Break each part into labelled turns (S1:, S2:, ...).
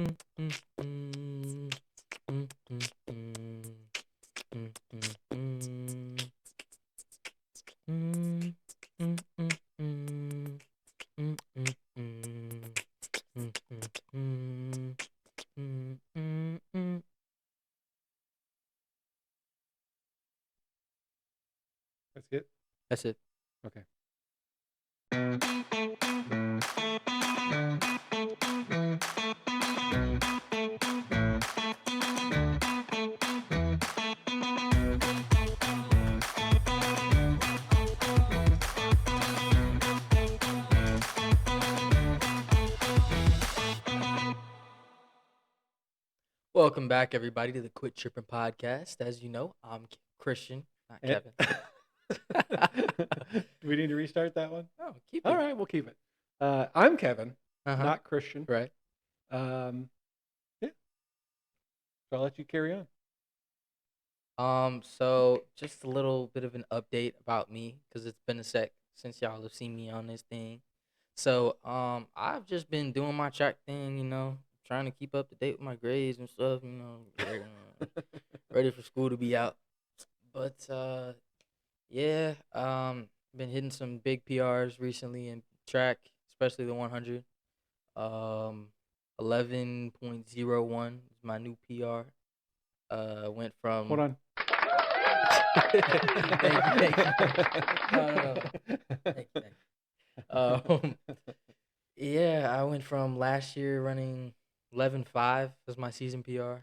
S1: That's it.
S2: That's it.
S1: Okay.
S2: Welcome back, everybody, to the Quit Tripping podcast. As you know, I'm Christian, not
S1: Eh.
S2: Kevin.
S1: Do we need to restart that one?
S2: Oh, keep
S1: All
S2: it.
S1: right, we'll keep it. I'm Kevin,
S2: Uh-huh.
S1: not Christian.
S2: Right.
S1: Yeah. So I'll let you carry on.
S2: So just a little bit of an update about me, because it's been a sec since y'all have seen me on this thing. So, I've just been doing my track thing, trying to keep up to date with my grades and stuff, ready for school to be out. But yeah, been hitting some big PRs recently in track, especially the 100. 11.01 is my new PR. Went
S1: Hold
S2: from
S1: on.
S2: thank you. No. Thank you. Yeah, I went from last year running 11.5 as my season PR.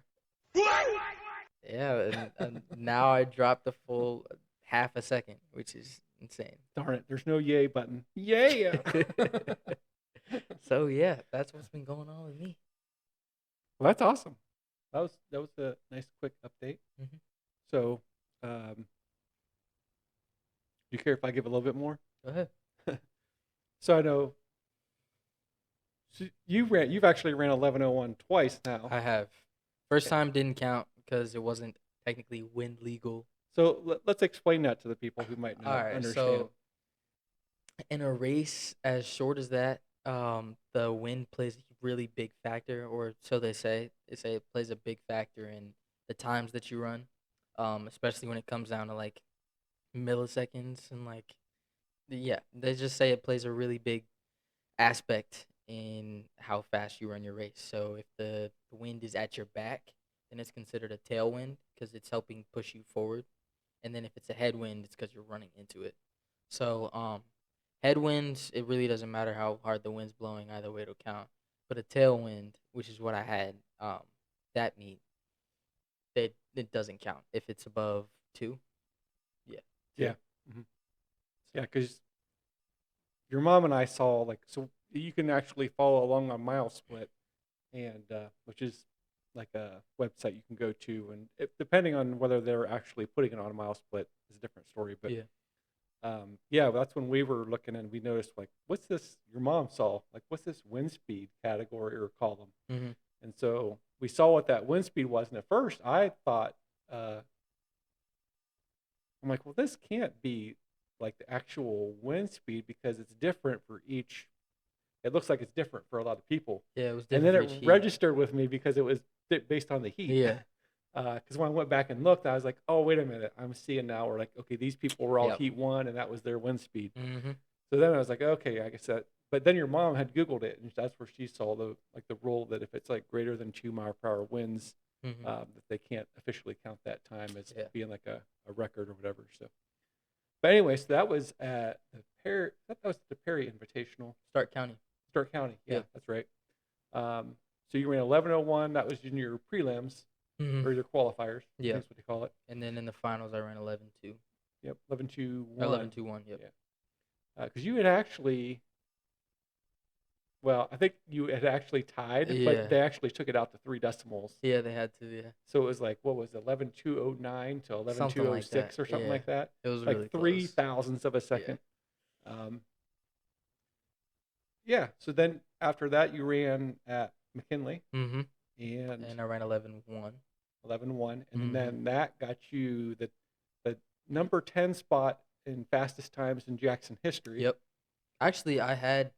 S2: Yeah, and now I dropped a full half a second, which is insane.
S1: Darn it! There's no yay button. Yeah.
S2: So yeah, that's what's been going on with me.
S1: Well, that's awesome. That was a nice quick update.
S2: Mhm.
S1: So, do you care if I give a little bit more?
S2: Go ahead.
S1: So I know you've actually ran 11:01 twice now.
S2: I have. First
S1: Okay.
S2: time didn't count because it wasn't technically wind legal.
S1: So let's explain that to the people who might
S2: All
S1: not
S2: right,
S1: understand.
S2: so in a race as short as that, the wind plays a really big factor, or so they say. They say it plays a big factor in the times that you run, especially when it comes down to like milliseconds and like, yeah, they just say it plays a really big aspect in how fast you run your race. So if the wind is at your back, then it's considered a tailwind because it's helping push you forward. And then if it's a headwind, it's because you're running into it. So headwinds, it really doesn't matter how hard the wind's blowing. Either way, it'll count. But a tailwind, which is what I had, that meet, that it doesn't count if it's above 2. Yeah. 2.
S1: Yeah. Hmm. Yeah, because your mom and I saw so you can actually follow along on Mile Split, and which is like a website you can go to, and depending on whether they're actually putting it on a Mile Split is a different story. But
S2: Yeah.
S1: yeah, that's when we were looking and we noticed like, what's this? Your mom saw like, what's this wind speed category or column?
S2: Mm-hmm.
S1: And so we saw what that wind speed was, and at first I thought, uh, I'm like, well, this can't be like the actual wind speed because it's different for each. It looks like it's different for a lot of people.
S2: Yeah, it was
S1: And
S2: different
S1: then
S2: for
S1: it
S2: each heat.
S1: registered with me because it was based on the heat.
S2: Yeah.
S1: Because when I went back and looked, I was like, oh, wait a minute. I'm seeing now where like, okay, these people were all
S2: Yep.
S1: heat one and that was their wind speed.
S2: Mm-hmm.
S1: So then I was like, okay, I guess that. But then your mom had Googled it, and that's where she saw the rule that if it's like greater than 2 mile per hour winds,
S2: Mm-hmm.
S1: that they can't officially count that time as
S2: Yeah.
S1: being like a record or whatever. So, but anyway, so that was at the Perry. That was the Perry Invitational,
S2: Stark County.
S1: Stark County. Yeah,
S2: Yeah.
S1: that's right. So you ran 11:01. That was in your prelims
S2: Mm-hmm.
S1: or your qualifiers. I
S2: Yeah.
S1: think that's what they call it.
S2: And then in the finals, I ran 11.2.
S1: Yep, 11:21.
S2: 11.21. Yep.
S1: Yeah. Because you had actually, well, I think you had actually tied,
S2: Yeah.
S1: but they actually took it out to 3 decimals.
S2: Yeah, they had to. Yeah.
S1: So it was like, what was it, 11:209 to
S2: Something like
S1: 11:206
S2: that.
S1: or something
S2: Yeah.
S1: like that?
S2: It was
S1: Like
S2: really
S1: three
S2: close.
S1: thousandths of a second. Yeah. So then after that, you ran at McKinley
S2: Mm-hmm.
S1: and
S2: And I ran 11.1.
S1: 11:1, and
S2: Mm-hmm.
S1: then that got you the number 10 spot in fastest times in Jackson history.
S2: Yep. Actually, I had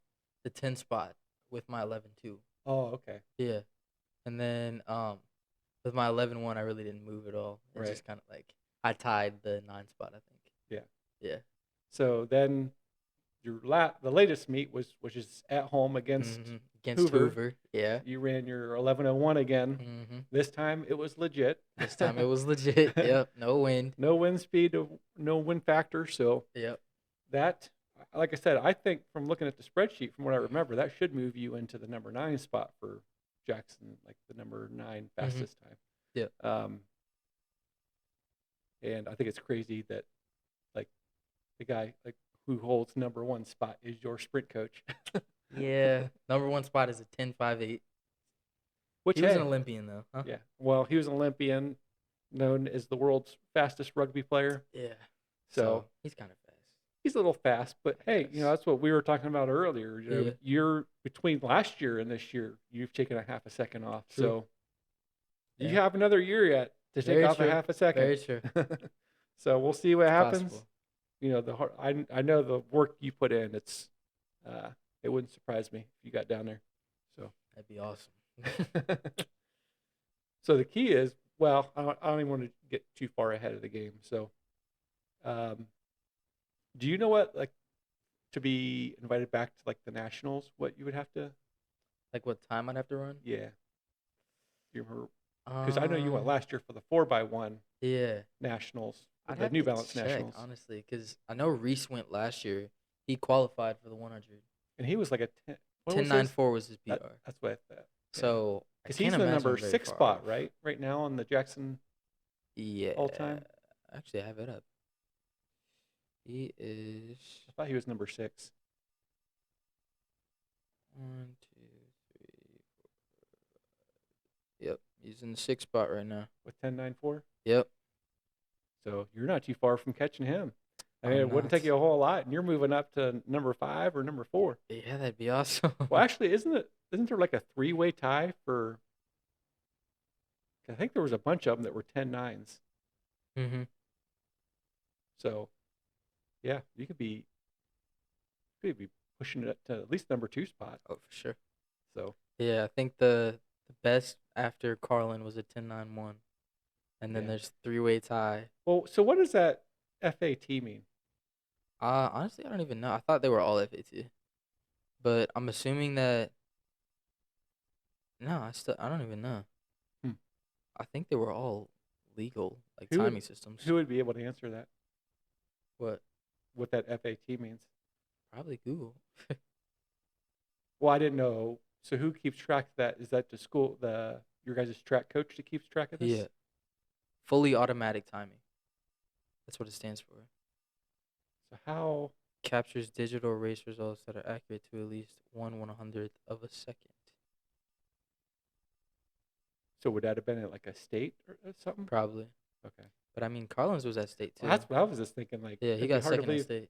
S2: the 10 spot with my 11.2.
S1: Oh, okay.
S2: Yeah. And then with my 11-1, I really didn't move at all. It
S1: Right.
S2: just kind of like I tied the 9 spot, I think.
S1: Yeah.
S2: Yeah.
S1: So then the latest meet which is at home against
S2: Against
S1: Hoover.
S2: Hoover. Yeah.
S1: You ran your 11:01 again.
S2: Mm-hmm.
S1: This time it was legit.
S2: This time it was legit. Yep. No wind.
S1: No wind speed, no wind factor. So
S2: Yep.
S1: that, like I said, I think from looking at the spreadsheet, from what I
S2: Mhm.
S1: remember, that should move you into the number 9 spot for Jackson, like the number 9 fastest time.
S2: Yep.
S1: And I think it's crazy that like the guy like who holds number 1 spot is your sprint coach.
S2: Yeah. Number 1 spot is a 10.58.
S1: Which
S2: He was an
S1: hey,
S2: Olympian though, huh?
S1: yeah. Well, he was an Olympian, known as the world's fastest rugby player.
S2: Yeah.
S1: So
S2: he's kind of fast.
S1: he's a little fast, but hey,
S2: Yes.
S1: that's what we were talking about earlier.
S2: Yeah.
S1: You're between last year and this year, you've taken a half a second off.
S2: True.
S1: So you
S2: Yeah.
S1: have another year yet to take
S2: Very
S1: off
S2: true.
S1: a half a second.
S2: Very true.
S1: So we'll see what happens.
S2: Possible.
S1: I know the work you put in. It wouldn't surprise me if you got down there. So
S2: That'd be awesome.
S1: So the key is, well, I don't even want to get too far ahead of the game. So, do you know what, like, to be invited back to like the nationals, what you would have to?
S2: Like what time I'd have to run?
S1: Yeah, do you remember? Because I know you went
S2: Um,
S1: last year for the 4x1
S2: yeah.
S1: nationals,
S2: I'd
S1: the
S2: have
S1: New
S2: to
S1: Balance
S2: check,
S1: nationals,
S2: honestly, because I know Reese went last year. He qualified for the 100.
S1: and he was like a 10. What was his?
S2: 10.94 was his PR.
S1: That's what I thought.
S2: So I
S1: Because
S2: can't
S1: he's the
S2: imagine
S1: number
S2: I'm very
S1: 6
S2: far
S1: spot,
S2: off.
S1: right? Right now on the Jackson
S2: Yeah.
S1: all time.
S2: Actually, I have it up. He is
S1: I thought he was number 6.
S2: 1, 2, 3, 4. Yep, he's in the 6th spot right now.
S1: With 10.94.
S2: Yep.
S1: So you're not too far from catching him. I mean,
S2: I'm
S1: it wouldn't take
S2: not.
S1: you a whole lot, and you're moving up to number 5 or number 4.
S2: Yeah, that'd be awesome.
S1: Well, actually, isn't there like a 3-way tie for? I think there was a bunch of them that were 10.9s.
S2: Mm-hmm.
S1: So, yeah, you could be pushing it up to at least number 2 spot.
S2: Oh, for sure.
S1: So
S2: Yeah, I think the best after Carlin was a 10.91, and then
S1: Yeah.
S2: there's 3-way tie.
S1: well, so what does that FAT mean?
S2: Honestly, I don't even know. I thought they were all FAT, but I'm assuming that. No, I don't even know.
S1: Hmm.
S2: I think they were all legal, like
S1: Who would-
S2: timing systems.
S1: Who would be able to answer that?
S2: What?
S1: That FAT means?
S2: Probably Google.
S1: Well, I didn't know. So who keeps track of that? Is that your guys' track coach that keeps track of this?
S2: Yeah. Fully automatic timing. That's what it stands for.
S1: So how?
S2: Captures digital race results that are accurate to at least 1/100th of a second.
S1: So would that have been at like a state or something?
S2: Probably.
S1: Okay.
S2: But I mean, Carlin's was at state too.
S1: Well, that's what I was just thinking. Like,
S2: Yeah,
S1: it'd
S2: he
S1: be
S2: got
S1: hard to
S2: second at
S1: believe.
S2: state.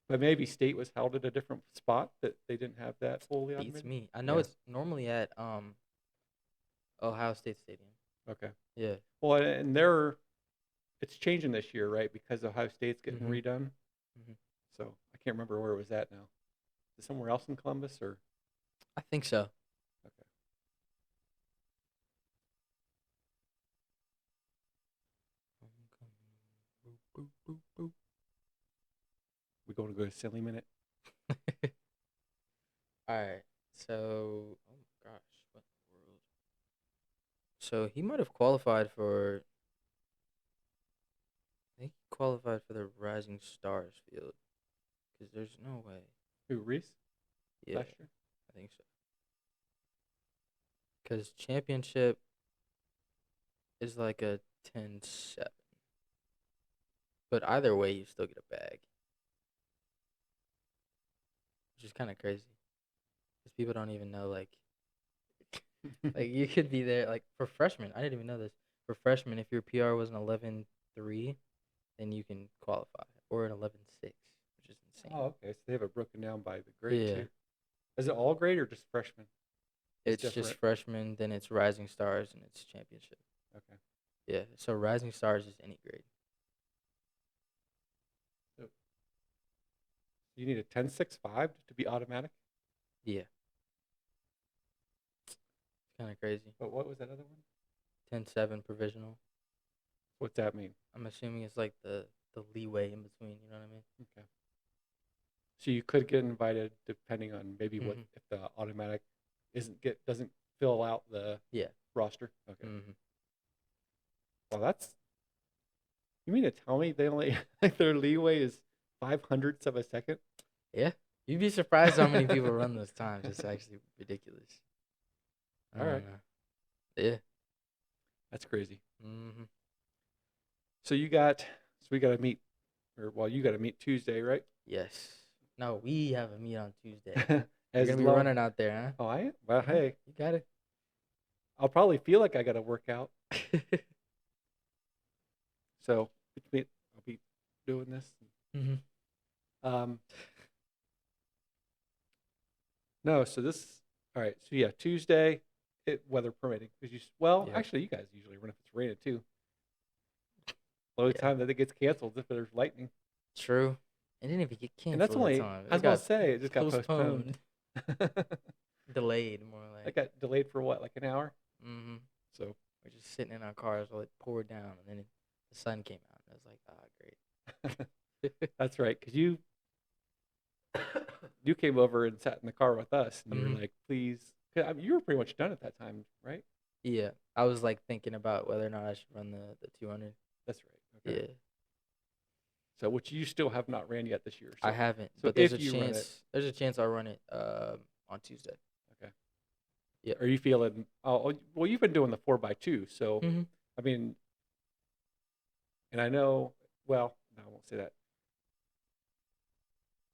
S1: But maybe state was held at a different spot that they didn't have that fully
S2: Beats
S1: automated.
S2: me. I know
S1: Yeah.
S2: it's normally at Ohio State Stadium.
S1: Okay.
S2: Yeah.
S1: Well, and it's changing this year, right? Because Ohio State's getting
S2: Mhm.
S1: redone.
S2: Mhm.
S1: So I can't remember where it was at now. Is it somewhere else in Columbus or?
S2: I think so.
S1: Okay. We going to go to silly minute?
S2: All right. So, oh my gosh, what in the world? So he might have qualified for. I think he qualified for the Rising Stars field, because there's no way.
S1: Who, Reese?
S2: Yeah,
S1: Last year?
S2: I think so. Because championship is like a 10-7. But either way, you still get a bag, which is kind of crazy. Because people don't even know, like you could be there, like, for freshmen. I didn't even know this. For freshmen, if your PR was an 11.3, then you can qualify, or an 11.6, which is insane.
S1: Oh, okay. So they have it broken down by the grade
S2: Yeah.
S1: too. Is it all grade or just freshmen?
S2: It's
S1: different.
S2: just freshmen, then it's Rising Stars, and it's championship.
S1: Okay.
S2: Yeah, so Rising Stars is any grade.
S1: So you need a 10.65 to be automatic?
S2: Yeah. It's kind of crazy.
S1: But what was that other one?
S2: 10-7 provisional.
S1: What's that mean?
S2: I'm assuming it's like the leeway in between. You know what I mean?
S1: Okay. So you could get invited depending on maybe what
S2: Mhm.
S1: if the automatic doesn't fill out the
S2: Yeah.
S1: roster. Okay.
S2: Mhm.
S1: Well, you mean to tell me they only like their leeway is 500ths of a second?
S2: Yeah. You'd be surprised how many people run those times. It's actually ridiculous. I
S1: All right.
S2: don't know. Yeah.
S1: That's crazy.
S2: Mhm.
S1: So we got to meet, you got to meet Tuesday, right?
S2: Yes. No, we have a meet on Tuesday. You're
S1: As
S2: gonna be
S1: long,
S2: running out there,
S1: oh, I am? Well,
S2: huh? Yeah.
S1: hey,
S2: You got it.
S1: I'll probably feel like I got to work out. So I'll be doing this.
S2: Mhm.
S1: Um, no, all right. So yeah, Tuesday, weather permitting.
S2: Yep.
S1: Actually, you guys usually run if it's raining too. The only
S2: Yeah.
S1: time that it gets canceled is if there's lightning.
S2: True. It didn't even get
S1: And that's
S2: canceled that
S1: only,
S2: time.
S1: I
S2: It
S1: was going
S2: got
S1: to say, it just got postponed.
S2: postponed, delayed, more
S1: That
S2: like.
S1: got delayed for what, like an hour?
S2: Mhm.
S1: So
S2: We're just sitting in our cars while it poured down, and then the sun came out. And I was like, ah, great.
S1: that's right. Because you came over and sat in the car with us and you were
S2: Mhm.
S1: like, please. 'Cause, I mean, you were pretty much done at that time, right?
S2: Yeah. I was like thinking about whether or not I should run the 200.
S1: That's right. Okay.
S2: Yeah.
S1: So, which you still have not ran yet this year.
S2: I haven't,
S1: So
S2: but there's
S1: if
S2: a
S1: you run it,
S2: chance. There's a chance I'll run it on Tuesday.
S1: okay.
S2: Yep.
S1: Are you feeling? Well, you've been doing the 4x2, so
S2: Mhm.
S1: I mean, and I know. Well, no, I won't say that.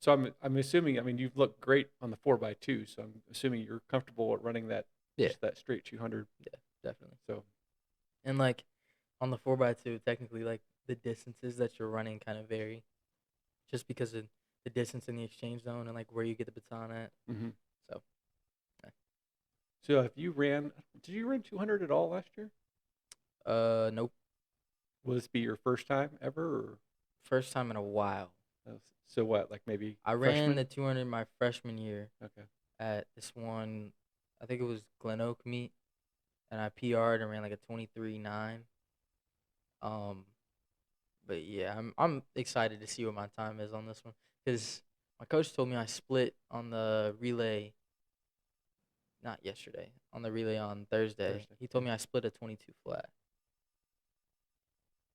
S1: So I'm assuming. I mean, you've looked great on the 4x2, so I'm assuming you're comfortable at running
S2: Yeah.
S1: just that straight 200.
S2: Yeah. Definitely.
S1: So
S2: And like on the 4x2, technically, like the distances that you're running kind of vary, just because of the distance in the exchange zone and like where you get the baton at.
S1: hmm
S2: So.
S1: so if you ran, did you run 200 at all last year?
S2: Nope.
S1: Will this be your first time ever? Or,
S2: First time in a while.
S1: so what? Like maybe
S2: I ran
S1: freshman?
S2: the 200 my freshman year
S1: Okay.
S2: at this one, I think it was Glen Oak meet, and I PR'd and ran like a 23.9. Um, but yeah, I'm excited to see what my time is on this one, because my coach told me I split on the relay, not yesterday, on the relay on Thursday.
S1: Thursday.
S2: He told me I split a 22 flat.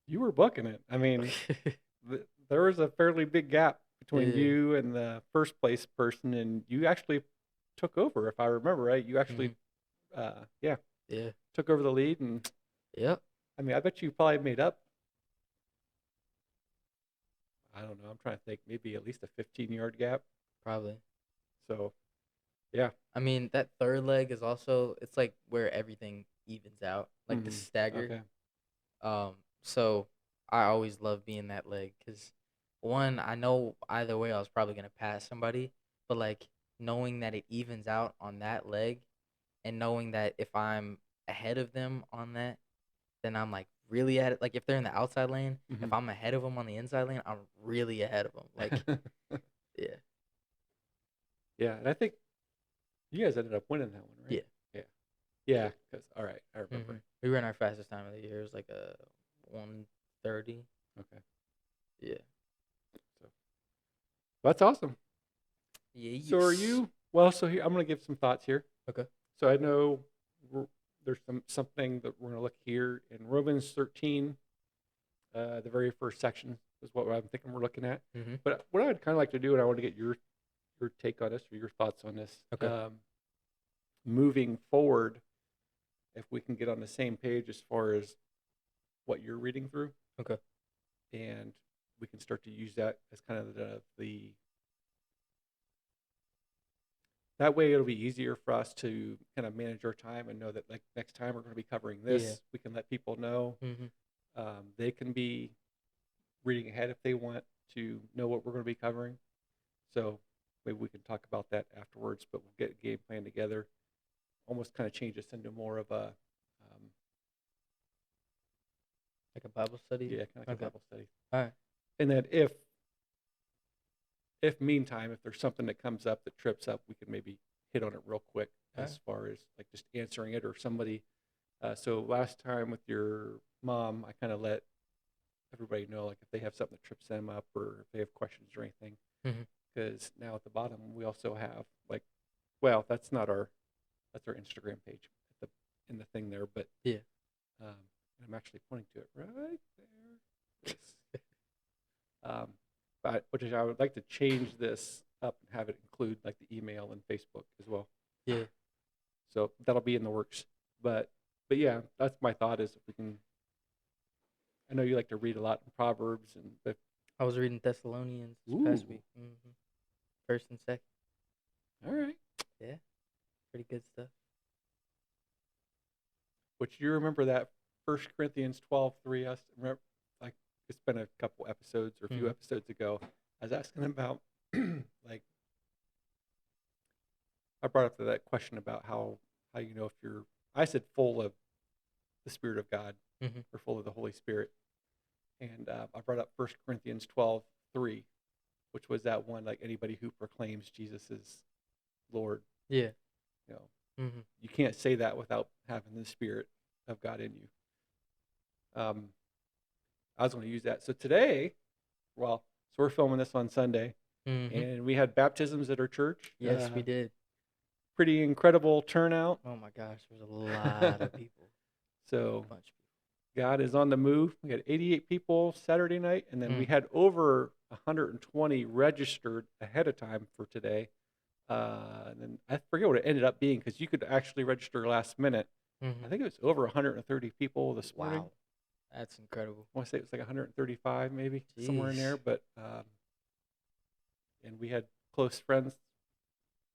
S1: You were bucking it. I mean, there was a fairly big gap between
S2: Yeah.
S1: you and the first place person, and you actually took over, if I remember right. You actually,
S2: Mhm.
S1: yeah,
S2: Yeah.
S1: took over the lead, and
S2: Yep.
S1: I mean, I bet you probably made up. I don't know. I'm trying to think, maybe at least a 15-yard gap.
S2: Probably.
S1: So, yeah.
S2: I mean, that third leg is also, it's like where everything evens out, like the
S1: hmm
S2: stagger.
S1: Okay.
S2: So I always love being that leg, because one, I know either way I was probably gonna pass somebody, but like knowing that it evens out on that leg, and knowing that if I'm ahead of them on that, then I'm like really at it. Like if they're in the outside lane,
S1: hmm
S2: if I'm ahead of them on the inside lane, I'm really ahead of them. Like, yeah.
S1: yeah, and I think you guys ended up winning that one, right?
S2: Yeah.
S1: Yeah. Yeah. Because all right, I remember.
S2: We ran our fastest time of the year. It was like a 1:30.
S1: Okay.
S2: Yeah.
S1: So that's awesome.
S2: Yeah.
S1: So are
S2: Yes.
S1: you? Well, so here I'm going to give some thoughts here.
S2: Okay.
S1: So I know there's something that we're going to look here in Romans 13. The very first section is what I'm thinking we're looking at.
S2: Mhm.
S1: But what I'd kind of like to do, and I want to get your take on this or your thoughts on this.
S2: Okay.
S1: Moving forward, if we can get on the same page as far as what you're reading through,
S2: Okay.
S1: and we can start to use that as kind of the that way it'll be easier for us to kind of manage our time and know that like next time we're going to be covering
S2: Yeah.
S1: this. We can let people know.
S2: Mhm.
S1: They can be reading ahead if they want to know what we're going to be covering. So maybe we can talk about that afterwards, but we'll get a game plan together. Almost kind of change this into more of a
S2: Like a Bible study.
S1: yeah, kind of like
S2: Okay.
S1: a Bible study.
S2: All right.
S1: And then if meantime, if there's something that comes up that trips up, we can maybe hit on it real quick
S2: All right.
S1: as far as like just answering it or somebody. So last time with your mom, I kind of let everybody know like if they have something that trips them up or if they have questions or anything.
S2: Mm-hmm.
S1: Because now at the bottom we also have like, well, that's our Instagram page at in the thing there, but
S2: Yeah.
S1: um, I'm actually pointing to it right there. Yes. Um, but which is I would like to change this up and have it include like the email and Facebook as well.
S2: Yeah.
S1: So that'll be in the works. But yeah, that's my thought is if we can. I know you like to read a lot in Proverbs and but
S2: I was reading Thessalonians this past
S1: ooh,
S2: week. Mm-hmm. First and second.
S1: all right.
S2: Yeah. Pretty good stuff.
S1: Which you remember that First Corinthians 12:3? Us remember like it's been a couple episodes or a few
S2: Mm-hmm.
S1: episodes ago. I was asking about like I brought up that question about how you know if you're I said full of the Spirit of God
S2: Mm-hmm.
S1: or full of the Holy Spirit, and I brought up First Corinthians 12:3, which was that one like anybody who proclaims Jesus is Lord.
S2: Yeah.
S1: You know,
S2: Mm-hmm.
S1: you can't say that without having the Spirit of God in you. I was going to use that. So today, well, so we're filming this on Sunday,
S2: Mm-hmm.
S1: and we had baptisms at our church.
S2: Yes, we did.
S1: Pretty incredible turnout.
S2: Oh my gosh, there's a lot of people.
S1: So
S2: Bunch of
S1: God is on the move. We had 88 people Saturday night, and then
S2: people.
S1: we
S2: Mm-hmm.
S1: had over 120 registered ahead of time for today. And then I forget what it ended up being because you could actually register last minute.
S2: Mm-hmm.
S1: I think it was over 130 people this morning.
S2: Wow, that's incredible.
S1: I want to say it was like 135 maybe, somewhere in there.
S2: Jeez.
S1: But and we had close friends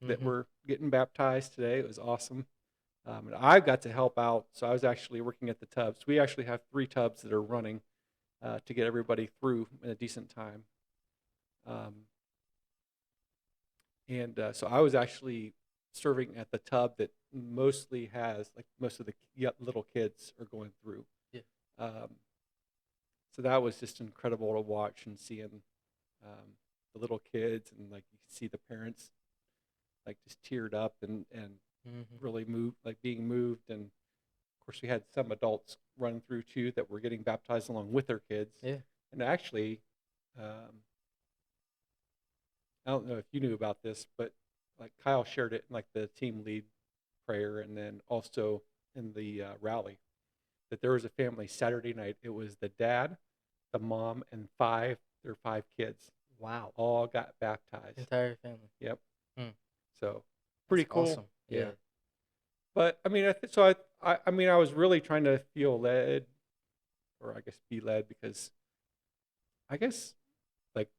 S1: that
S2: Mm-hmm.
S1: were getting baptized today. It was awesome. And I got to help out. So I was actually working at the tubs. We actually have 3 tubs that are running to get everybody through in a decent time. Um, and so I was actually serving at the tub that mostly has, like most of the little kids are going through.
S2: Yeah.
S1: Um, so that was just incredible to watch and seeing the little kids and like you can see the parents like just teared up and
S2: Mm-hmm.
S1: really moved, like being moved. And of course, we had some adults running through too that were getting baptized along with their kids.
S2: Yeah.
S1: And actually, I don't know if you knew about this, but like Kyle shared it in like the team lead prayer, and then also in the rally that there was a family Saturday night. It was the dad, the mom, and their 5 kids
S2: Wow.
S1: all got baptized.
S2: Entire family.
S1: Yep.
S2: Mm.
S1: So
S2: That's
S1: pretty cool.
S2: awesome.
S1: Yeah.
S2: Yeah.
S1: But I mean, I mean, I was really trying to feel led, or I guess be led, because I guess like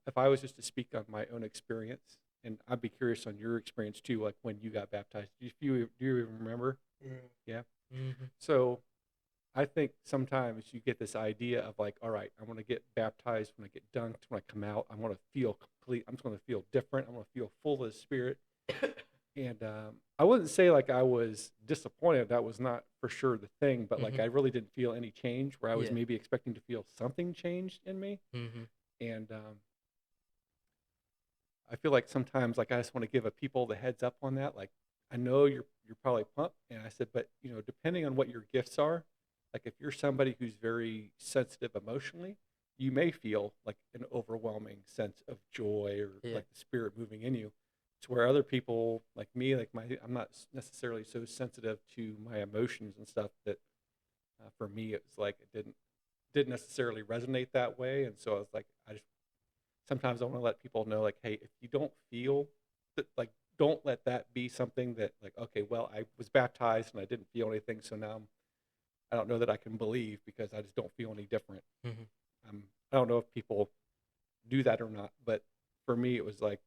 S1: if I was just to speak on my own experience, and I'd be curious on your experience too, like when you got baptized. Do you even remember?
S2: Yeah.
S1: Yeah.
S2: Mm-hmm.
S1: So I think sometimes you get this idea of like, all right, I want to get baptized when I get dunked, when I come out, I want to feel complete. I'm just going to feel different. I want to feel full of the Spirit. And I wouldn't say like I was disappointed. That was not for sure the thing, but like
S2: Mm-hmm.
S1: I really didn't feel any change where I was
S2: Yeah.
S1: maybe expecting to feel something changed in me.
S2: Mm-hmm.
S1: And I feel like sometimes like I just want to give a people the heads up on that. Like I know you're probably pumped, and I said, but you know, depending on what your gifts are, like if you're somebody who's very sensitive emotionally, you may feel like an overwhelming sense of joy or
S2: Yeah.
S1: like the Spirit moving in you. To where other people like me, like I'm not necessarily so sensitive to my emotions and stuff that for me it was like it didn't necessarily resonate that way, and so I was like I just sometimes I want to let people know like, hey, if you don't feel that, like, don't let that be something that like, okay, well, I was baptized and I didn't feel anything, so now I don't know that I can believe because I just don't feel any different.
S2: Mm-hmm.
S1: I don't know if people do that or not, but for me, it was like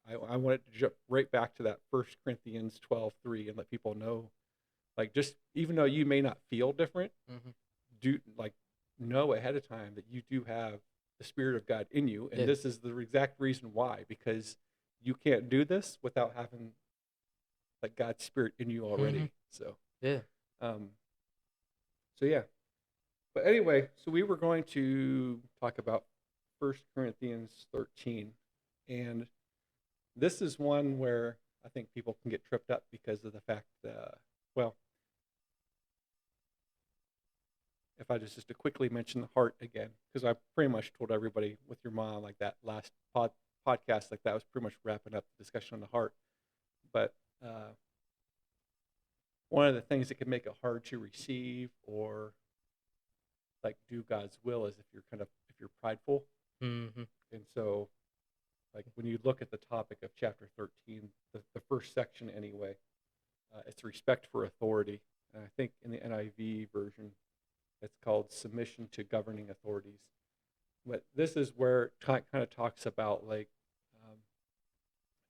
S1: I wanted to jump right back to that First Corinthians 12:3 and let people know, like, just even though you may not feel different,
S2: Mm-hmm.
S1: do like know ahead of time that you do have the Spirit of God in you, and
S2: Yeah.
S1: this is the exact reason why, because you can't do this without having like God's Spirit in you
S2: Mm-hmm.
S1: already. So,
S2: Yeah.
S1: um, so yeah. But anyway, so we were going to talk about First Corinthians 13, and this is one where I think people can get tripped up because of the fact that, well, if I just to quickly mention the heart again, because I pretty much told everybody with your mom like that last podcast, like that was pretty much wrapping up the discussion on the heart. But one of the things that can make it hard to receive or like do God's will is if you're prideful.
S2: Mm-hmm.
S1: And so, like when you look at the topic of chapter 13, the first section anyway, it's respect for authority. And I think in the NIV version, it's called submission to governing authorities. But this is where it kind of talks about like um,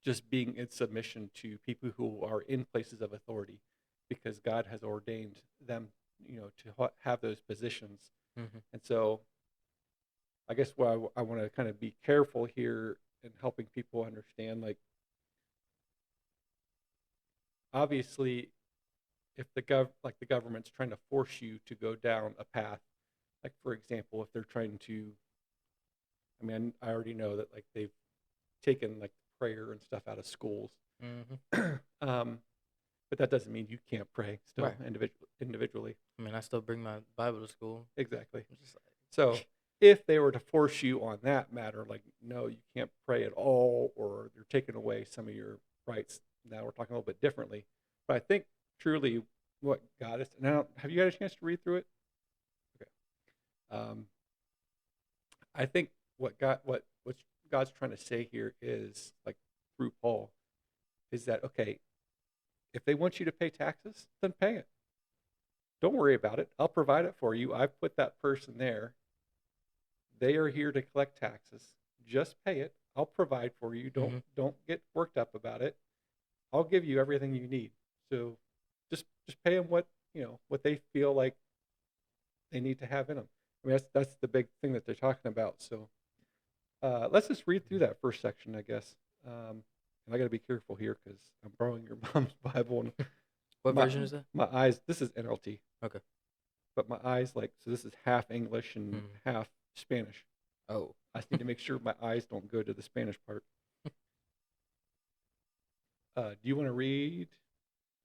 S1: just being in submission to people who are in places of authority, because God has ordained them, to have those positions.
S2: Mm-hmm.
S1: And so, I guess what I want to kind of be careful here in helping people understand, like obviously, if the government's trying to force you to go down a path, like for example, if they're trying to, I mean, I already know that like they've taken like prayer and stuff out of schools.
S2: Mm-hmm.
S1: But that doesn't mean you can't pray still
S2: Right.
S1: individually.
S2: I mean, I still bring my Bible to school.
S1: Exactly.
S2: I'm just like,
S1: So if they were to force you on that matter, like no, you can't pray at all, or they're taking away some of your rights, now we're talking a little bit differently. But I think truly what God is now. Have you had a chance to read through it? Okay. I think what God's trying to say here is like through Paul is that okay, if they want you to pay taxes, then pay it. Don't worry about it. I'll provide it for you. I've put that person there. They are here to collect taxes. Just pay it. I'll provide for you. Don't
S2: mm-hmm.
S1: don't get worked up about it. I'll give you everything you need. So just pay them what they feel like they need to have in them. I mean that's the big thing that they're talking about. So let's just read through that first section, I guess. And I got to be careful here because I'm borrowing your mom's Bible and
S2: What
S1: my
S2: version is that?
S1: my eyes. This is NLT,
S2: Okay.
S1: but my eyes like so. This is half English and
S2: Mm.
S1: half Spanish.
S2: Oh.
S1: I just need to make sure my eyes don't go to the Spanish part. Do you want to read?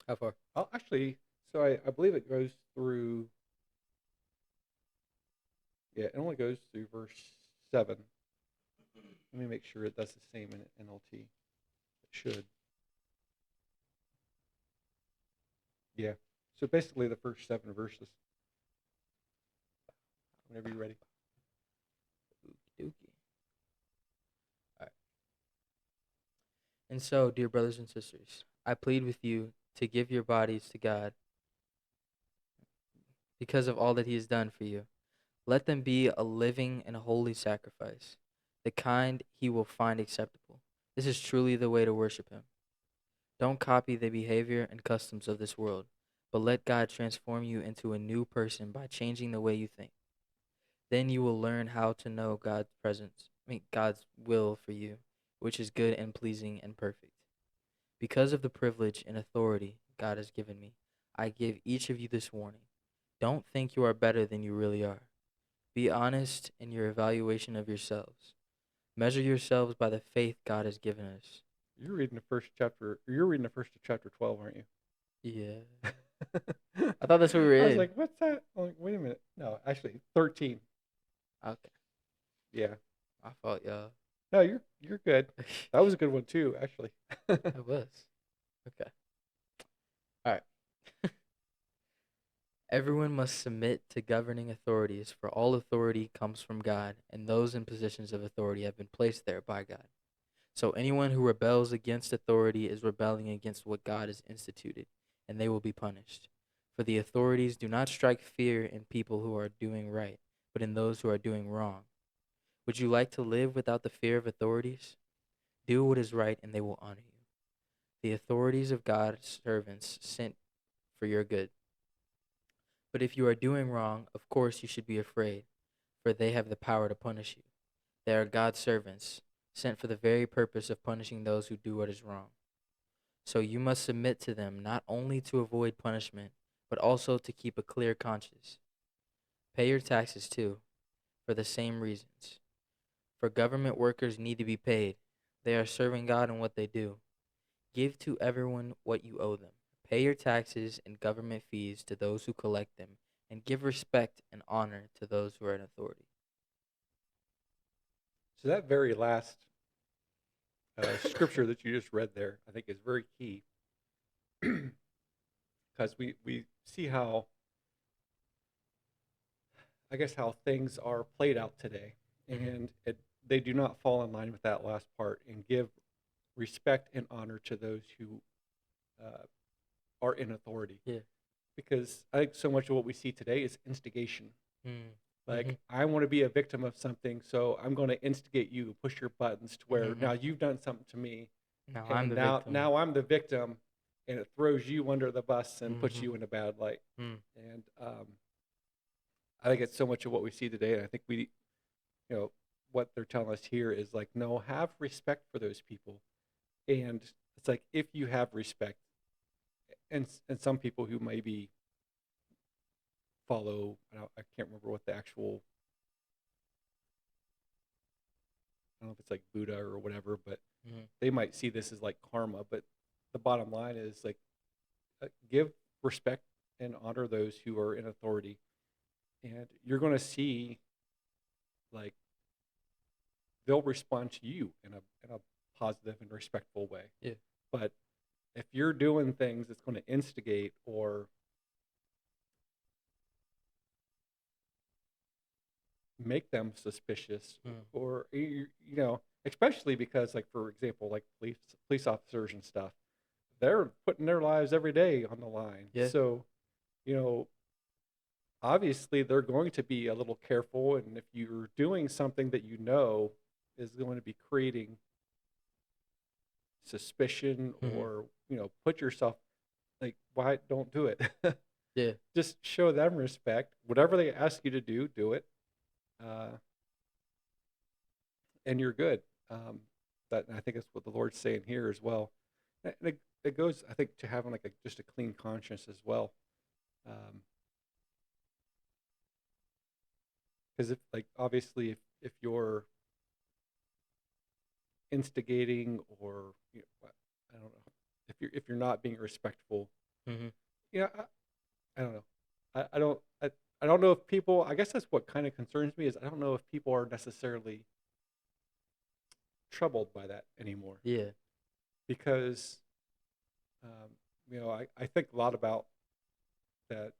S2: How far?
S1: Oh, actually, so I believe it goes through. Yeah, it only goes through verse 7. Let me make sure that's the same in NLT. It should. Yeah. So basically, the first 7 verses. Whenever you're ready.
S2: Dookie. All right. And so, dear brothers and sisters, I plead with you to give your bodies to God because of all that He has done for you. Let them be a living and holy sacrifice, the kind He will find acceptable. This is truly the way to worship Him. Don't copy the behavior and customs of this world, but let God transform you into a new person by changing the way you think. Then you will learn how to know God's will for you, which is good and pleasing and perfect. Because of the privilege and authority God has given me, I give each of you this warning. Don't think you are better than you really are. Be honest in your evaluation of yourselves. Measure yourselves by the faith God has given us.
S1: You're reading the first chapter. You're reading the first of chapter 12, aren't you?
S2: Yeah. I thought that's what we were
S1: I was
S2: in.
S1: like, what's that? I'm like, wait a minute. No, actually, 13.
S2: Okay.
S1: Yeah.
S2: My fault, y'all.
S1: No, you're good. That was a good one too, actually.
S2: It was. Okay. All right. Everyone must submit to governing authorities, for all authority comes from God, and those in positions of authority have been placed there by God. So anyone who rebels against authority is rebelling against what God has instituted, and they will be punished. For the authorities do not strike fear in people who are doing right, but in those who are doing wrong. Would you like to live without the fear of authorities? Do what is right, and they will honor you. The authorities of God's servants sent for your good. But if you are doing wrong, of course you should be afraid, for they have the power to punish you. They are God's servants, sent for the very purpose of punishing those who do what is wrong. So you must submit to them not only to avoid punishment, but also to keep a clear conscience. Pay your taxes too, for the same reasons. For government workers need to be paid. They are serving God in what they do. Give to everyone what you owe them. Pay your taxes and government fees to those who collect them, and give respect and honor to those who are in authority.
S1: So that very last scripture that you just read there, I think, is very key because we see how, I guess, how things are played out today,
S2: Mm-hmm.
S1: and they do not fall in line with that last part and give respect and honor to those who uh, are in authority.
S2: Yeah.
S1: Because I think so much of what we see today is instigation.
S2: Mm-hmm.
S1: Like, I want to be a victim of something, so I'm going to instigate you, push your buttons to where
S2: Mm-hmm.
S1: now you've done something to me,
S2: Now I'm
S1: and
S2: the
S1: now
S2: victim.
S1: now I'm the victim, and it throws you under the bus and puts
S2: Mm-hmm.
S1: you in a bad light.
S2: Mm.
S1: And I think it's so much of what we see today, and I think what they're telling us here is like, no, have respect for those people, and it's like if you have respect, and some people who maybe follow, I can't remember what the actual, I don't know if it's like Buddha or whatever, but
S2: Mm-hmm.
S1: they might see this as like karma. But the bottom line is like, give respect and honor those who are in authority, and you're going to see like they'll respond to you in a positive and respectful way.
S2: Yeah.
S1: But if you're doing things that's going to instigate or make them suspicious,
S2: Mm.
S1: or especially because, like, for example, like police officers and stuff, they're putting their lives every day on the line.
S2: Yeah.
S1: So, you know, obviously they're going to be a little careful, and if you're doing something that is going to be creating suspicion,
S2: Mm-hmm.
S1: or put yourself, like, why don't do it?
S2: Yeah.
S1: Just show them respect. Whatever they ask you to do it, and you're good. And I think that's what the Lord's saying here as well. And it goes, I think, to having like just a clean conscience as well. Because if, like, obviously, if you're instigating, or I don't know, if you're not being respectful,
S2: Mm-hmm.
S1: I don't know. I don't I don't know if people. I guess that's what kind of concerns me, is I don't know if people are necessarily troubled by that anymore,
S2: Yeah.
S1: because I think a lot about that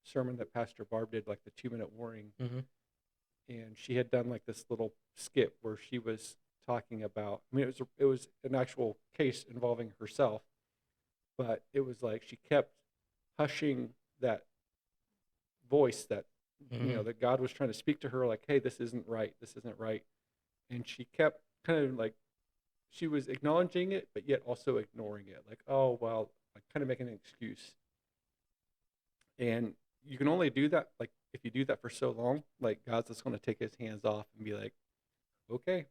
S1: sermon that Pastor Barb did, like the 2 minute warning,
S2: Mm-hmm.
S1: and she had done like this little skit where she was talking about. I mean, it was an actual case involving herself, but it was like she kept hushing that voice that
S2: Mm-hmm.
S1: that God was trying to speak to her, like, hey, this isn't right, and she kept kind of like, she was acknowledging it, but yet also ignoring it, like, oh well, like kind of making an excuse. And you can only do that, like, if you do that for so long, like, God's just going to take his hands off and be like, okay,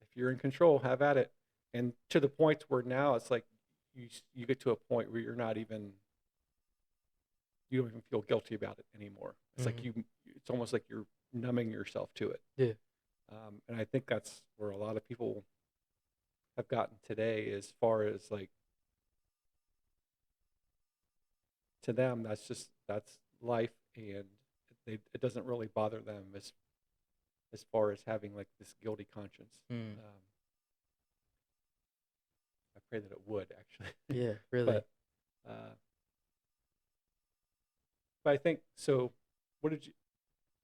S1: if you're in control, have at it. And to the point where now it's like you get to a point where you don't even feel guilty about it anymore. It's like
S2: Mm-hmm.
S1: it's almost like you're numbing yourself to it.
S2: Yeah.
S1: And I think that's where a lot of people have gotten today, as far as like, to them, that's life, and it doesn't really bother them as far as having like this guilty conscience.
S2: Mm.
S1: I pray that it would, actually.
S2: Yeah. Really.
S1: but uh, but I think so. What did you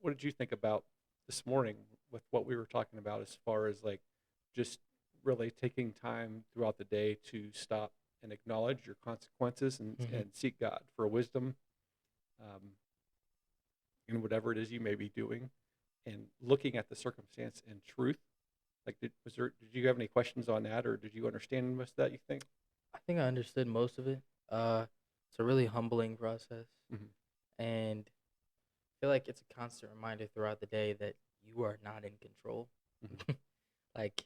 S1: what did you think about this morning with what we were talking about, as far as like just really taking time throughout the day to stop and acknowledge your consequences,
S2: Mm-hmm.
S1: and seek God for wisdom, um, in whatever it is you may be doing, and looking at the circumstance in truth? Like, did you have any questions on that, or did you understand most of that, you think?
S2: I think I understood most of it. It's a really humbling process,
S1: Mm-hmm.
S2: and I feel like it's a constant reminder throughout the day that you are not in control.
S1: Mm-hmm.
S2: Like,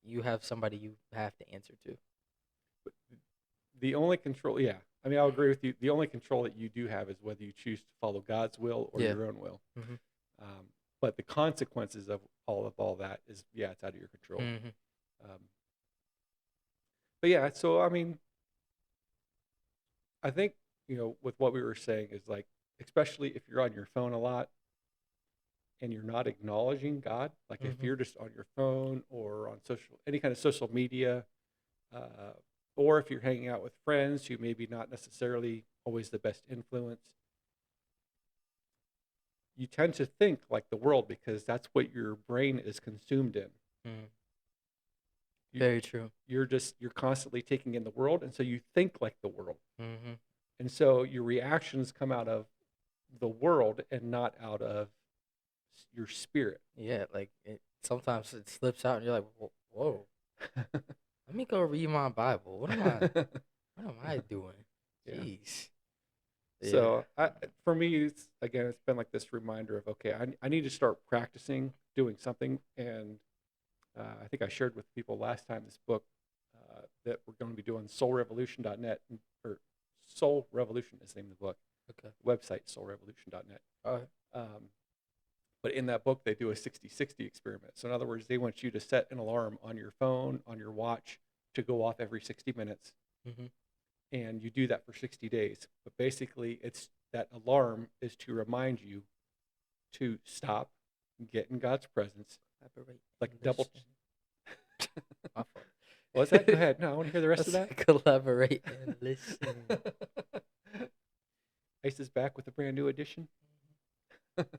S2: you have somebody you have to answer to.
S1: But the only control, yeah, I mean, I'll agree with you. The only control that you do have is whether you choose to follow God's will or
S2: Yeah.
S1: your own will.
S2: Mm-hmm.
S1: Um, but the consequences of all that is, yeah, it's out of your control.
S2: Mm-hmm.
S1: Um, but yeah, so I mean, I think, with what we were saying is like, especially if you're on your phone a lot and you're not acknowledging God, like if
S2: Mm-hmm.
S1: you're just on your phone or on any kind of social media, uh, or if you're hanging out with friends who maybe not necessarily always the best influence, you tend to think like the world because that's what your brain is consumed in.
S2: Mm.
S1: You,
S2: Very true.
S1: you're constantly taking in the world, and so you think like the world,
S2: Mm-hmm.
S1: and so your reactions come out of the world and not out of your spirit.
S2: Yeah, like sometimes it slips out, and you're like, "Whoa, let me go read my Bible. What am I doing?
S1: Yeah.
S2: Jeez." Yeah.
S1: So for me, it's been like this reminder of, okay, I need to start practicing doing something, and I think I shared with people last time this book that we're going to be doing, soulrevolution.net, or Soul Revolution is the name of the book.
S2: Okay.
S1: Website soulrevolution.net.
S2: All right.
S1: Um, but in that book, they do a 60-60 experiment. So in other words, they want you to set an alarm on your phone, on your watch, to go off every 60 minutes,
S2: Mm-hmm.
S1: and you do that for 60 days. But basically, it's that alarm is to remind you to stop, get in God's presence,
S2: Collaborate
S1: like
S2: and
S1: double.
S2: listen. My fault.
S1: What's that? Go ahead. No, I want to hear the rest of
S2: Let's
S1: that.
S2: collaborate and listen.
S1: Ice is back with a brand new edition. Except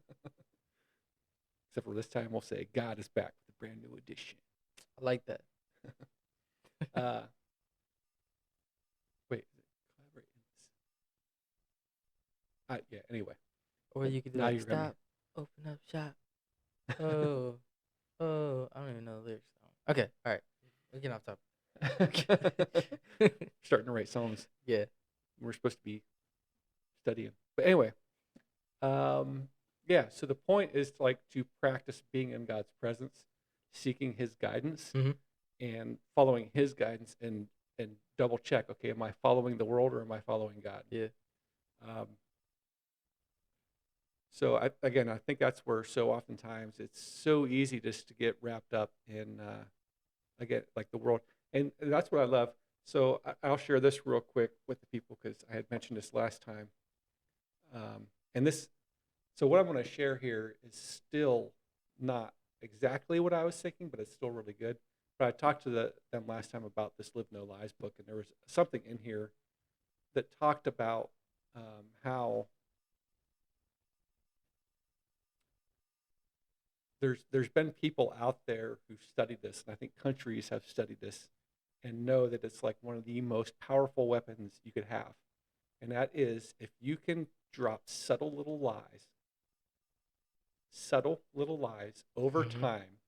S1: for this time, we'll say God is back with a brand new edition.
S2: I like that.
S1: Uh, Wait, collaborate. Yeah. Anyway,
S2: Or you could do
S1: now
S2: like,
S1: you're gonna.
S2: stop, open up shop. Oh, oh, I don't even know the lyrics. Okay, all right. We're getting off topic.
S1: Starting to write songs.
S2: Yeah.
S1: We're supposed to be studying, but anyway, um, yeah. So the point is like to practice being in God's presence, seeking His guidance,
S2: Mm-hmm.
S1: and following His guidance, and double check. Okay, am I following the world or am I following God?
S2: Yeah.
S1: Um, So I think that's where so oftentimes it's so easy just to get wrapped up in again like the world, and that's what I love. So I'll share this real quick with the people because I had mentioned this last time, and this. So what I'm going to share here is still not exactly what I was thinking, but it's still really good. But I talked to them last time about this Live No Lies book, and there was something in here that talked about how there's been people out there who've studied this, and I think countries have studied this and know that it's like one of the most powerful weapons you could have. And that is if you can drop subtle little lies over
S2: Mm-hmm.
S1: time,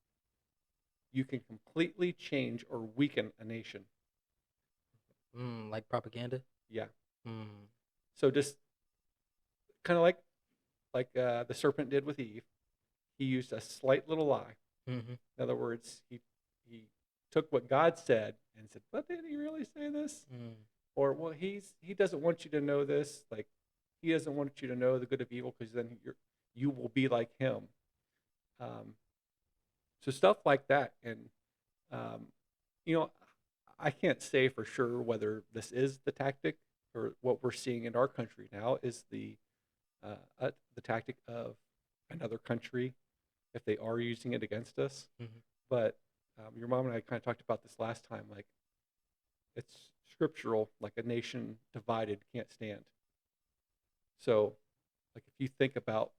S1: you can completely change or weaken a nation.
S2: Like propaganda.
S1: Yeah.
S2: Mm.
S1: So just kind of like the serpent did with Eve. He used a slight little lie.
S2: Mm-hmm.
S1: In other words, he took what God said and said, "But did he really say this?"
S2: Mm.
S1: Or, "Well, he doesn't want you to know this. Like, he doesn't want you to know the good of evil because then you will be like him." Um, so stuff like that, and um, you know, I can't say for sure whether this is the tactic or what we're seeing in our country now is the tactic of another country if they are using it against us.
S2: Mm-hmm.
S1: But your mom and I kind of talked about this last time. Like it's scriptural. Like a nation divided can't stand. So, like if you think about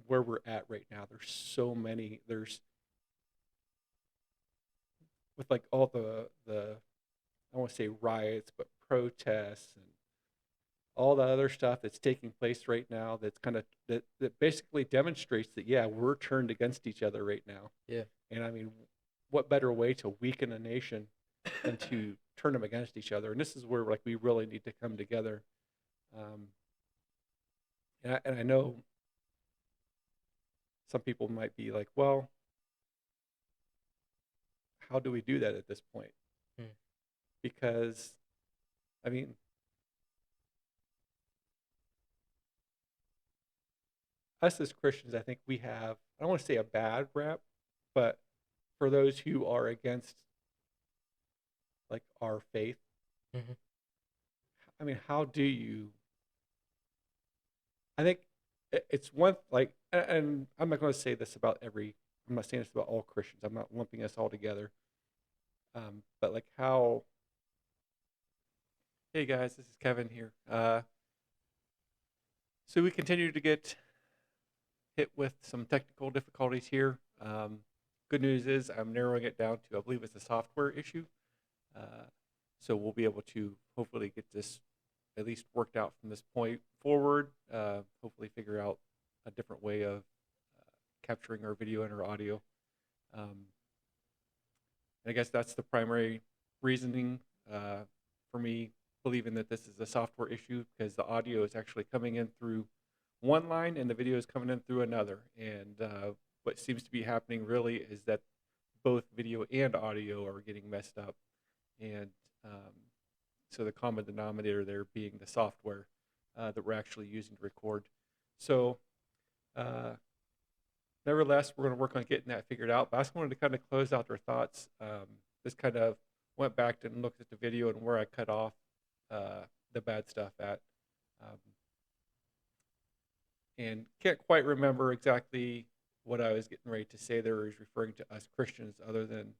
S1: where we're at right now, there's so many. There's with like all the I don't want to say riots, but protests and all the other stuff that's taking place right now. That's kind of that basically demonstrates that yeah, we're turned against each other right now.
S2: Yeah.
S1: And I mean, what better way to weaken a nation than to turn them against each other? And this is where like we really need to come together. Um, and I know some people might be like, well, how do we do that at this point?
S2: Mm.
S1: Because I mean, us as Christians, I think we have, I don't want to say a bad rap, but for those who are against like our faith,
S2: Mhm.
S1: I mean, how do you? I think it's one like, and I'm not going to say this about every. I'm not saying this about all Christians. I'm not lumping us all together. But like how? Hey guys, this is Kevin here. So we continue to get hit with some technical difficulties here. Good news is I'm narrowing it down to I believe it's a software issue. Uh, so we'll be able to hopefully get this at least worked out from this point forward. Hopefully figure out a different way of capturing our video and our audio. Um, and I guess that's the primary reasoning for me believing that this is a software issue because the audio is actually coming in through one line and the video is coming in through another. And what seems to be happening really is that both video and audio are getting messed up. And so the common denominator there being the software that we're actually using to record. So nevertheless, we're going to work on getting that figured out. But I just wanted to kind of close out our thoughts. This kind of went back and looked at the video and where I cut off the bad stuff at. Um, and can't quite remember exactly what I was getting ready to say there was referring to us Christians, other than,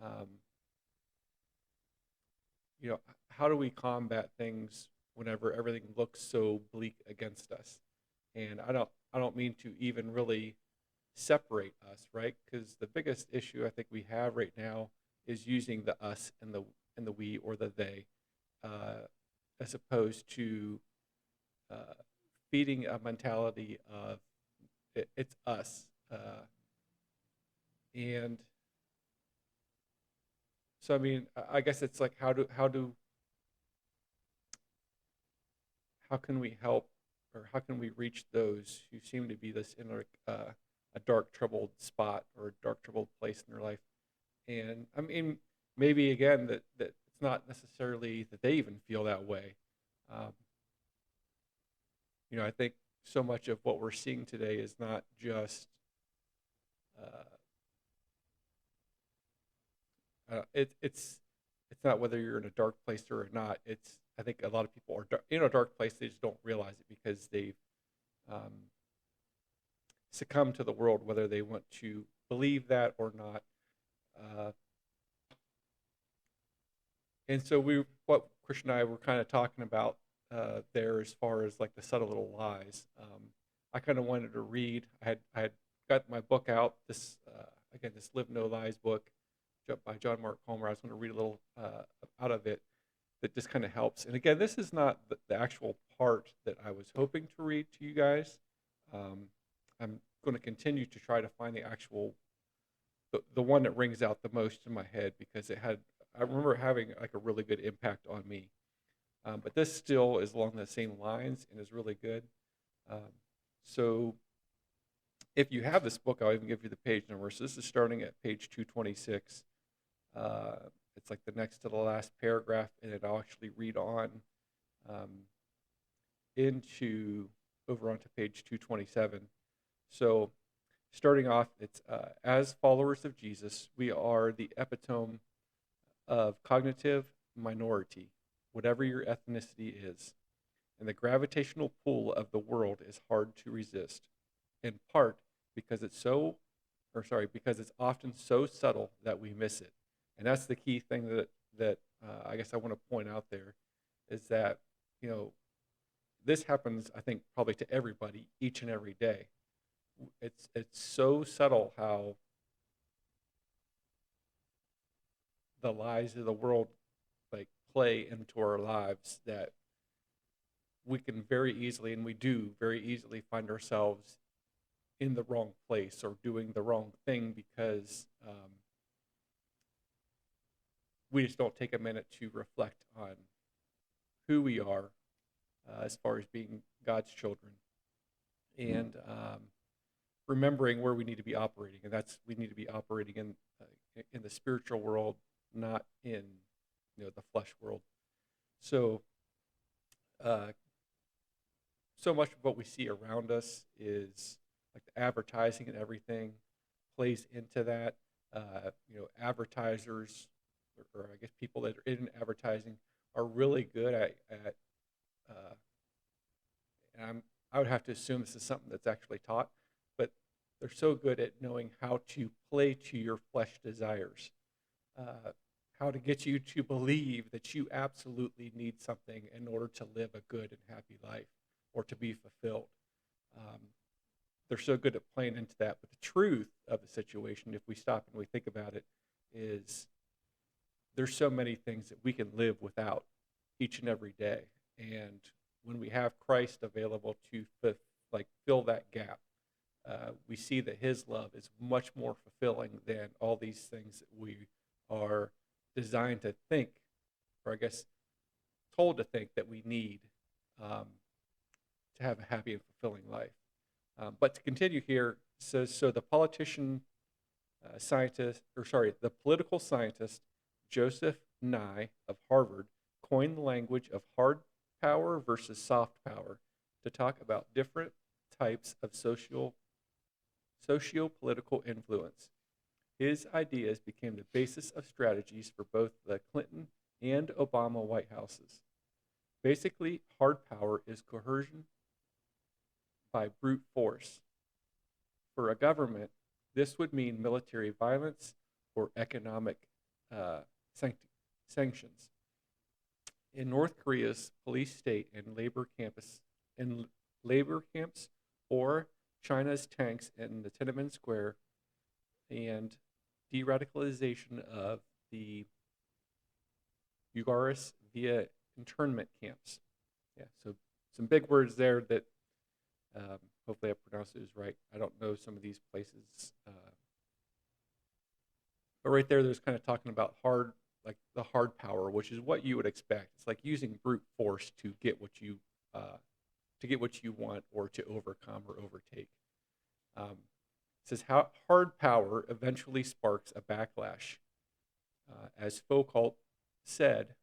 S1: um, how do we combat things whenever everything looks so bleak against us? And I don't mean to even really separate us, right? Because the biggest issue I think we have right now is using the us and the we or the they, uh, as opposed to uh, feeding a mentality of it's us. And so I mean, I guess it's like how can we help or how can we reach those who seem to be this in a dark troubled spot or a dark troubled place in their life? And I mean, maybe again that it's not necessarily that they even feel that way. Um, I think so much of what we're seeing today is not just uh, it's not whether you're in a dark place or not. It's I think a lot of people are in a dark place. They just don't realize it because they've um, succumbed to the world, whether they want to believe that or not. Uh, and so what Christian and I were kind of talking about there, as far as like the subtle little lies. I kind of wanted to read. I had got my book out. This again, this Live No Lies book by John Mark Comer. I was going to read a little out of it that just kind of helps. And again, this is not the actual part that I was hoping to read to you guys. Um, I'm going to continue to try to find the actual the one that rings out the most in my head because I remember having like a really good impact on me. But this still is along the same lines and is really good. Um, so if you have this book, I'll even give you the page number. So this is starting at page 226. Uh, it's like the next to the last paragraph, and it I'll actually read on um, into over onto page 227. So starting off, it's as followers of Jesus, we are the epitome of cognitive minority, whatever your ethnicity is. And the gravitational pull of the world is hard to resist, in part because because it's often so subtle that we miss it. And that's the key thing that I guess I want to point out there is that you know this happens I think probably to everybody each and every day. It's so subtle how the lies of the world like play into our lives that we can very easily and we do very easily find ourselves in the wrong place or doing the wrong thing because we just don't take a minute to reflect on who we are as far as being God's children and remembering where we need to be operating, and that's we need to be operating in the spiritual world, not in the flesh world. So uh, so much of what we see around us is like the advertising and everything plays into that. Advertisers, or I guess people that are in advertising, are really good at uh, and I would have to assume this is something that's actually taught, but they're so good at knowing how to play to your flesh desires, uh, how to get you to believe that you absolutely need something in order to live a good and happy life or to be fulfilled. Um, they're so good at playing into that. But the truth of the situation, if we stop and we think about it, is there's so many things that we can live without each and every day. And when we have Christ available to fill that gap, we see that His love is much more fulfilling than all these things that we are designed to think, or I guess told to think that we need um, to have a happy and fulfilling life. But to continue here, so the the political scientist Joseph Nye of Harvard coined the language of hard power versus soft power to talk about different types of socio-political influence. His ideas became the basis of strategies for both the Clinton and Obama White Houses. Basically, hard power is coercion by brute force. For a government, this would mean military violence or economic uh, sanctions. In North Korea's police state and labor camps, or China's tanks in the Tiananmen Square, and de-radicalization of the Uyghurs via internment camps. Yeah, so some big words there that hopefully I pronounced it right. I don't know some of these places, but right there's kind of talking about like the hard power, which is what you would expect. It's like using brute force uh, to get what you want or to overcome or overtake. It says how hard power eventually sparks a backlash, as Foucault said.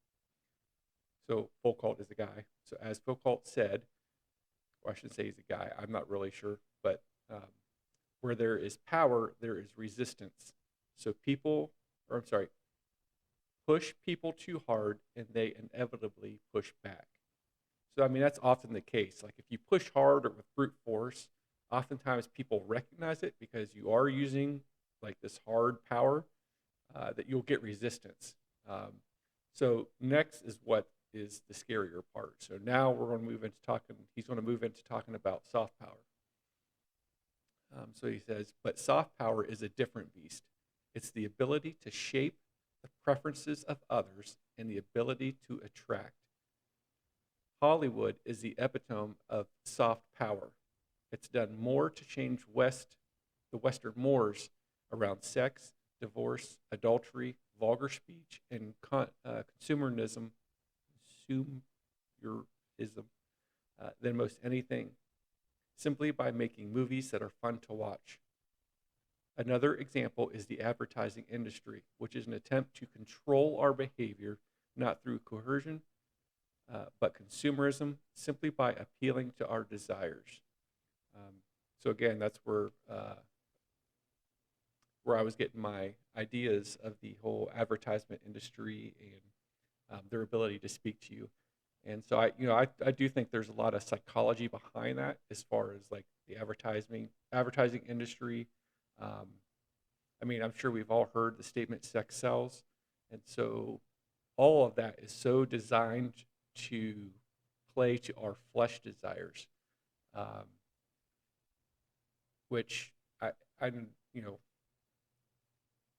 S1: So Foucault is a guy. So as Foucault said, or I should say he's a guy. I'm not really sure, but where there is power, there is resistance. So push people too hard, and they inevitably push back. So I mean, that's often the case. Like if you push hard or with brute force, oftentimes people recognize it because you are using like this hard power, that you'll get resistance. So next is what is the scarier part. So now we're going to move into talking. He's going to move into talking about soft power. So he says, but soft power is a different beast. It's the ability to shape the preferences of others and the ability to attract. Hollywood is the epitome of soft power. It's done more to change the Western mores around sex, divorce, adultery, vulgar speech, and consumerism, than most anything, simply by making movies that are fun to watch. Another example is the advertising industry, which is an attempt to control our behavior not through coercion, but consumerism, simply by appealing to our desires. So again, that's where I was getting my ideas of the whole advertisement industry and their ability to speak to you. And so I do think there's a lot of psychology behind that as far as like the advertising industry. Um, I mean, I'm sure we've all heard the statement "sex sells," and so all of that is so designed to play to our flesh desires, um, which I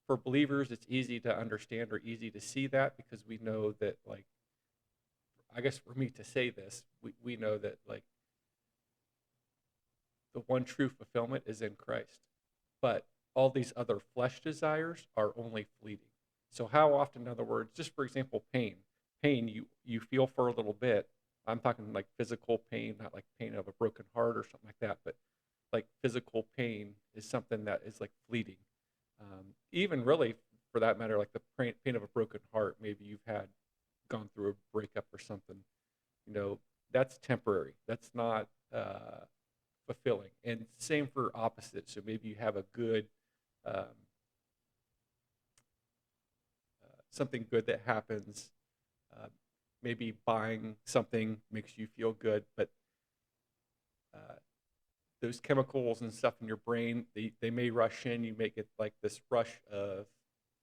S1: for believers it's easy to understand or easy to see that because we know that like I guess for me to say this, we know that like the one true fulfillment is in Christ. But all these other flesh desires are only fleeting. So how often, in other words, just for example, pain you feel for a little bit. I'm talking like physical pain, not like pain of a broken heart or something like that, but like physical pain is something that is like fleeting. Even really, for that matter, like the pain of a broken heart. Maybe you've had gone through a breakup or something. You know, that's temporary. That's not fulfilling. And same for opposite. So maybe you have a good um, something good that happens. Uh, maybe buying something makes you feel good, but uh, those chemicals and stuff in your brain, they may rush in. You may get like this rush of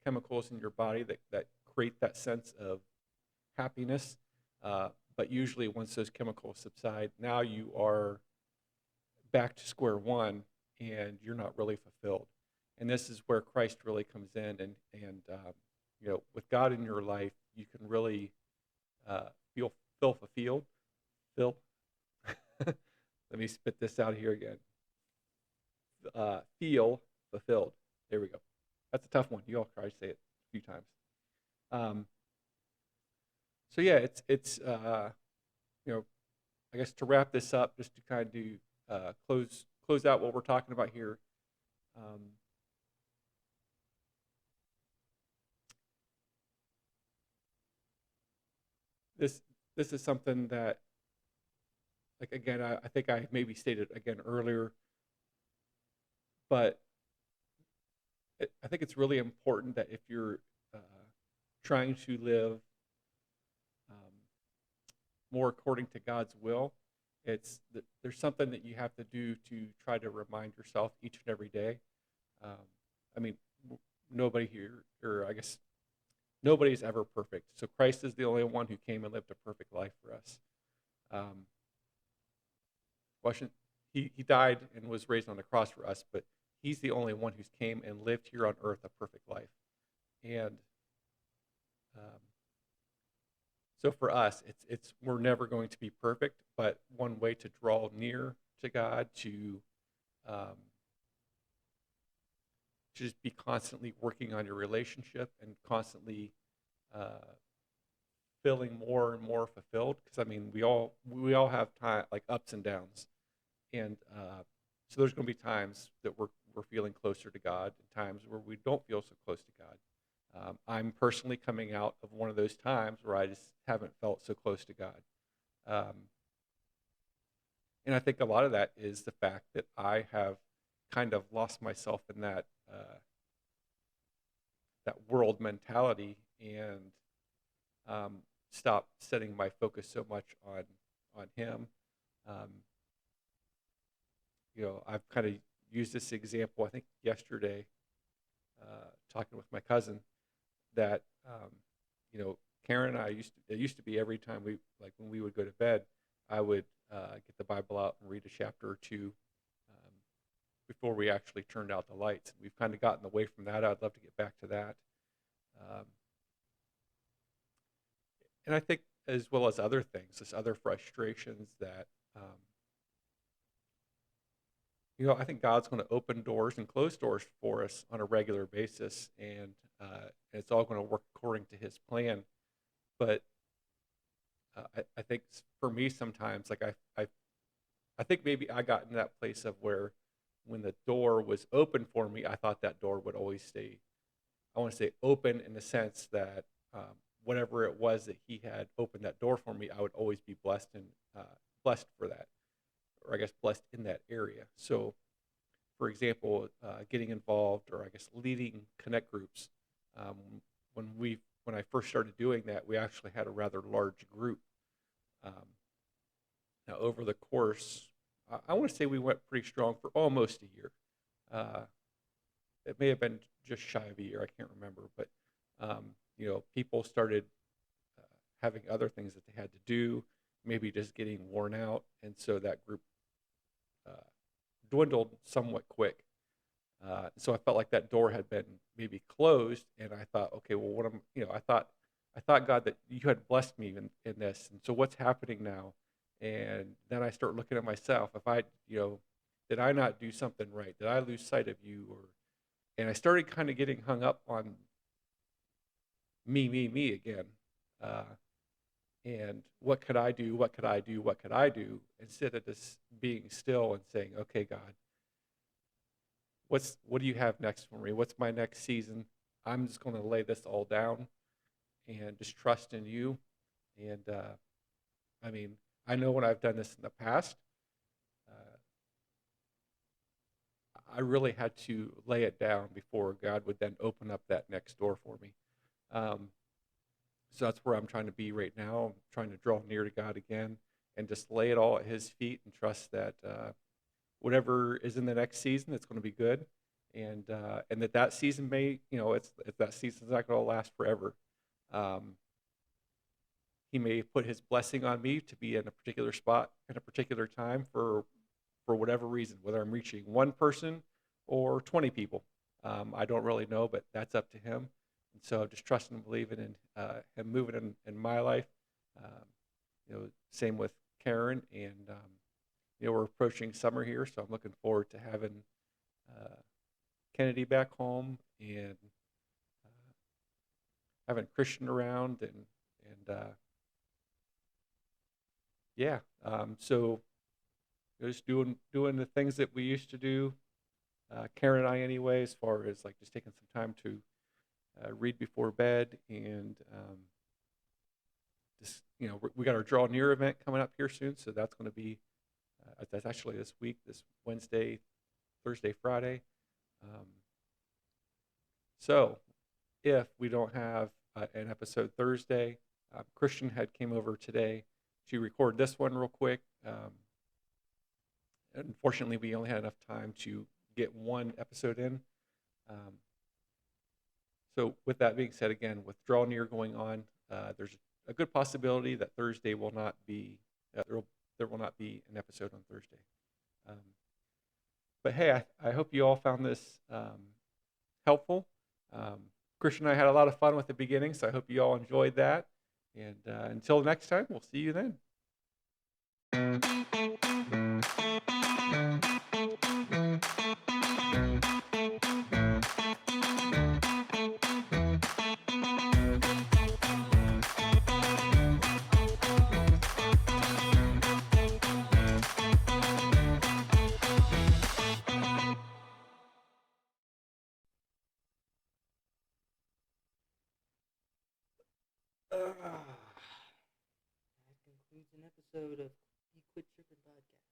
S1: chemicals in your body that create that sense of happiness. But usually, once those chemicals subside, now you are back to square one, and you're not really fulfilled. And this is where Christ really comes in, and with God in your life, you can really uh, feel feel fulfilled. Feel. Let me spit this out here again. Feel fulfilled. There we go. That's a tough one. You all try to say it a few times. Um, so yeah, it's I guess to wrap this up, just to kind of close out what we're talking about here. Um, this this is something that, like again, I think I maybe stated again earlier, but I think it's really important that if you're uh, trying to live um, more according to God's will, it's that there's something that you have to do to try to remind yourself each and every day. Um, I mean, nobody here, or I guess nobody's ever perfect. So Christ is the only one who came and lived a perfect life for us. Um, Washington, he died and was raised on the cross for us, but he's the only one who's came and lived here on earth a perfect life. And um, so for us, it's we're never going to be perfect, but one way to draw near to God, um, to just be constantly working on your relationship and constantly uh, feeling more and more fulfilled. Because I mean, we all have time like ups and downs, and so there's going to be times that we're feeling closer to God, and times where we don't feel so close to God. I'm personally coming out of one of those times where I just haven't felt so close to God. Um, and I think a lot of that is the fact that I have kind of lost myself in that world mentality, and um, stopped setting my focus so much on Him. Um, I've kind of used this example. I think yesterday, talking with my cousin, that Karen and I it used to be every time we like when we would go to bed, I would get the Bible out and read a chapter or two um, before we actually turned out the lights. We've kind of gotten away from that. I'd love to get back to that. Um, and I think as well as other things, just other frustrations that I think God's going to open doors and close doors for us on a regular basis, and it's all going to work according to His plan. But I think for me sometimes, like I think maybe I got in that place of where when the door was open for me, I thought that door would always stay. I want to say open in the sense that whatever it was that He had opened that door for me, I would always be blessed for that, or I guess blessed in that area. So, for example, getting involved, or I guess leading connect groups. Um, when I first started doing that, we actually had a rather large group. Um, Now, over the course, I want to say we went pretty strong for almost a year. Uh, it may have been just shy of a year. I can't remember, but people started uh, having other things that they had to do, maybe just getting worn out, and so that group uh, dwindled somewhat quick. So I felt like that door had been maybe closed, and I thought, okay, well, I thought God that you had blessed me in this, and so what's happening now? And then I start looking at myself. If did I not do something right? Did I lose sight of you? And I started kind of getting hung up on me again. Uh, and what could I do? What could I do? What could I do? Instead of just being still and saying, okay, God, what do you have next for me? What's my next season? I'm just going to lay this all down and just trust in you. And I mean, I know when I've done this in the past, uh, I really had to lay it down before God would then open up that next door for me. Um, So that's where I'm trying to be right now. I'm trying to draw near to God again and just lay it all at His feet and trust that whatever is in the next season, it's going to be good, and that season may, it's that season's not going to last forever. Um, he may put His blessing on me to be in a particular spot at a particular time for whatever reason, whether I'm reaching one person or 20 people. I don't really know, but that's up to Him. And so just trusting and believing in Him moving in my life. Um, Same with Karen, and we're approaching summer here, so I'm looking forward to having uh, Kennedy back home and uh, having Kristian around, and yeah. So just doing the things that we used to do, Karen and I anyway, as far as like just taking some time to read before bed, and just we got our Draw Near event coming up here soon, so that's going to be that's actually this week, this Wednesday, Thursday, Friday. Um, so if we don't have an episode Thursday, Kristian had came over today to record this one real quick. Unfortunately, we only had enough time to get one episode in. Um, so with that being said, again, with Draw Near going on, there's a good possibility that Thursday will not be there will not be an episode on Thursday. Um, but hey, I hope you all found this helpful. Um, Kristian and I had a lot of fun with the beginning, so I hope you all enjoyed that. And until next time, we'll see you then.
S2: That concludes an episode of You Quit Tripping Podcast.